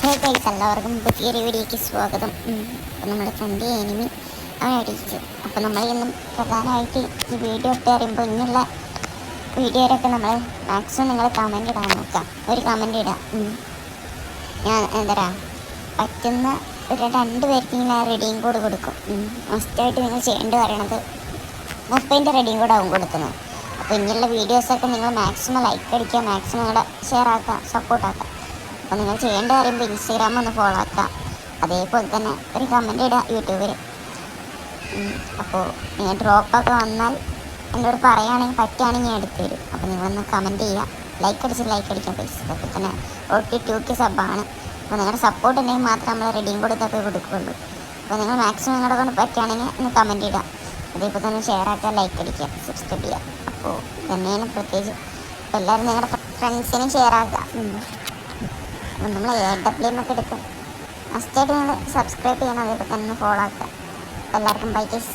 Guys എല്ലാവർക്കും പുതിയൊരു വീഡിയോയ്ക്ക് സ്വാഗതം. അപ്പോൾ നമ്മുടെ ഫ്രണ്ട് എനിമി അവൻ അടിച്ചു. അപ്പോൾ നമ്മൾ ഇന്നും പ്രധാനമായിട്ട് ഈ വീഡിയോ ഇട്ട് പറയുമ്പോൾ ഇനിയുള്ള വീഡിയോയിലൊക്കെ നമ്മൾ മാക്സിമം നിങ്ങൾ കമൻറ്റ് ഇടാൻ നോക്കാം. ഒരു കമൻറ്റ് ഇടാം. ഞാൻ എന്താ പറ്റുന്ന ഒരു 2 പേർക്ക് ഞാൻ റെഡിയും കോഡ് കൊടുക്കും. മസ്റ്റായിട്ട് നിങ്ങൾ ചെയ്യേണ്ടി പറയണത് 30ൻ്റെ റെഡിയും കോഡ് ആവും കൊടുക്കുന്നത്. അപ്പോൾ ഇനിയുള്ള വീഡിയോസൊക്കെ നിങ്ങൾ മാക്സിമം ലൈക്ക് അടിക്കുക, മാക്സിമം നിങ്ങളുടെ ഷെയർ ആക്കുക, സപ്പോർട്ടാക്കുക. അപ്പോൾ നിങ്ങൾ ചെയ്യേണ്ട പറയുമ്പോൾ ഇൻസ്റ്റാഗ്രാം ഒന്ന് ഫോളോ ആക്കാം. അതേപോലെ തന്നെ ഒരു കമൻറ്റ് ഇടുക യൂട്യൂബിൽ. അപ്പോൾ നിങ്ങൾ ഡ്രോപ്പൊക്കെ വന്നാൽ എന്നോട് പറയുകയാണെങ്കിൽ പറ്റുകയാണെങ്കിൽ ഞാൻ എടുത്തു തരും. അപ്പോൾ നിങ്ങളൊന്ന് കമൻറ്റ് ചെയ്യുക, ലൈക്ക് അടിക്കാം പൈസ. അപ്പോൾ തന്നെ 42K സബ്ബാണ്. അപ്പോൾ നിങ്ങളുടെ സപ്പോർട്ട് ഉണ്ടെങ്കിൽ മാത്രമേ നമ്മൾ റെഡിയും കൂടെ ഇതൊക്കെ കൊടുക്കുകയുള്ളൂ. അപ്പോൾ നിങ്ങൾ മാക്സിമം നിങ്ങളുടെ കൊണ്ട് പറ്റുകയാണെങ്കിൽ ഒന്ന് കമൻറ്റ് ഇടുക. അതേപോലെ തന്നെ ഷെയർ ആക്കുക, ലൈക്ക് അടിക്കുക, സബ്സ്ക്രൈബ് ചെയ്യുക. അപ്പോൾ തന്നെയാണ് പ്രത്യേകിച്ച്. അപ്പോൾ എല്ലാവരും നിങ്ങളുടെ ഫ്രണ്ട്സിനും ഷെയർ ആക്കുക. അപ്പോൾ നമ്മൾ AWM ഒക്കെ എടുക്കും. മസ്റ്റായിട്ട് നിങ്ങൾ സബ്സ്ക്രൈബ് ചെയ്യണം, അതേപോലെ തന്നെ ഫോളോ ആക്കുക. എല്ലാവർക്കും ബൈ ഗൈസ്.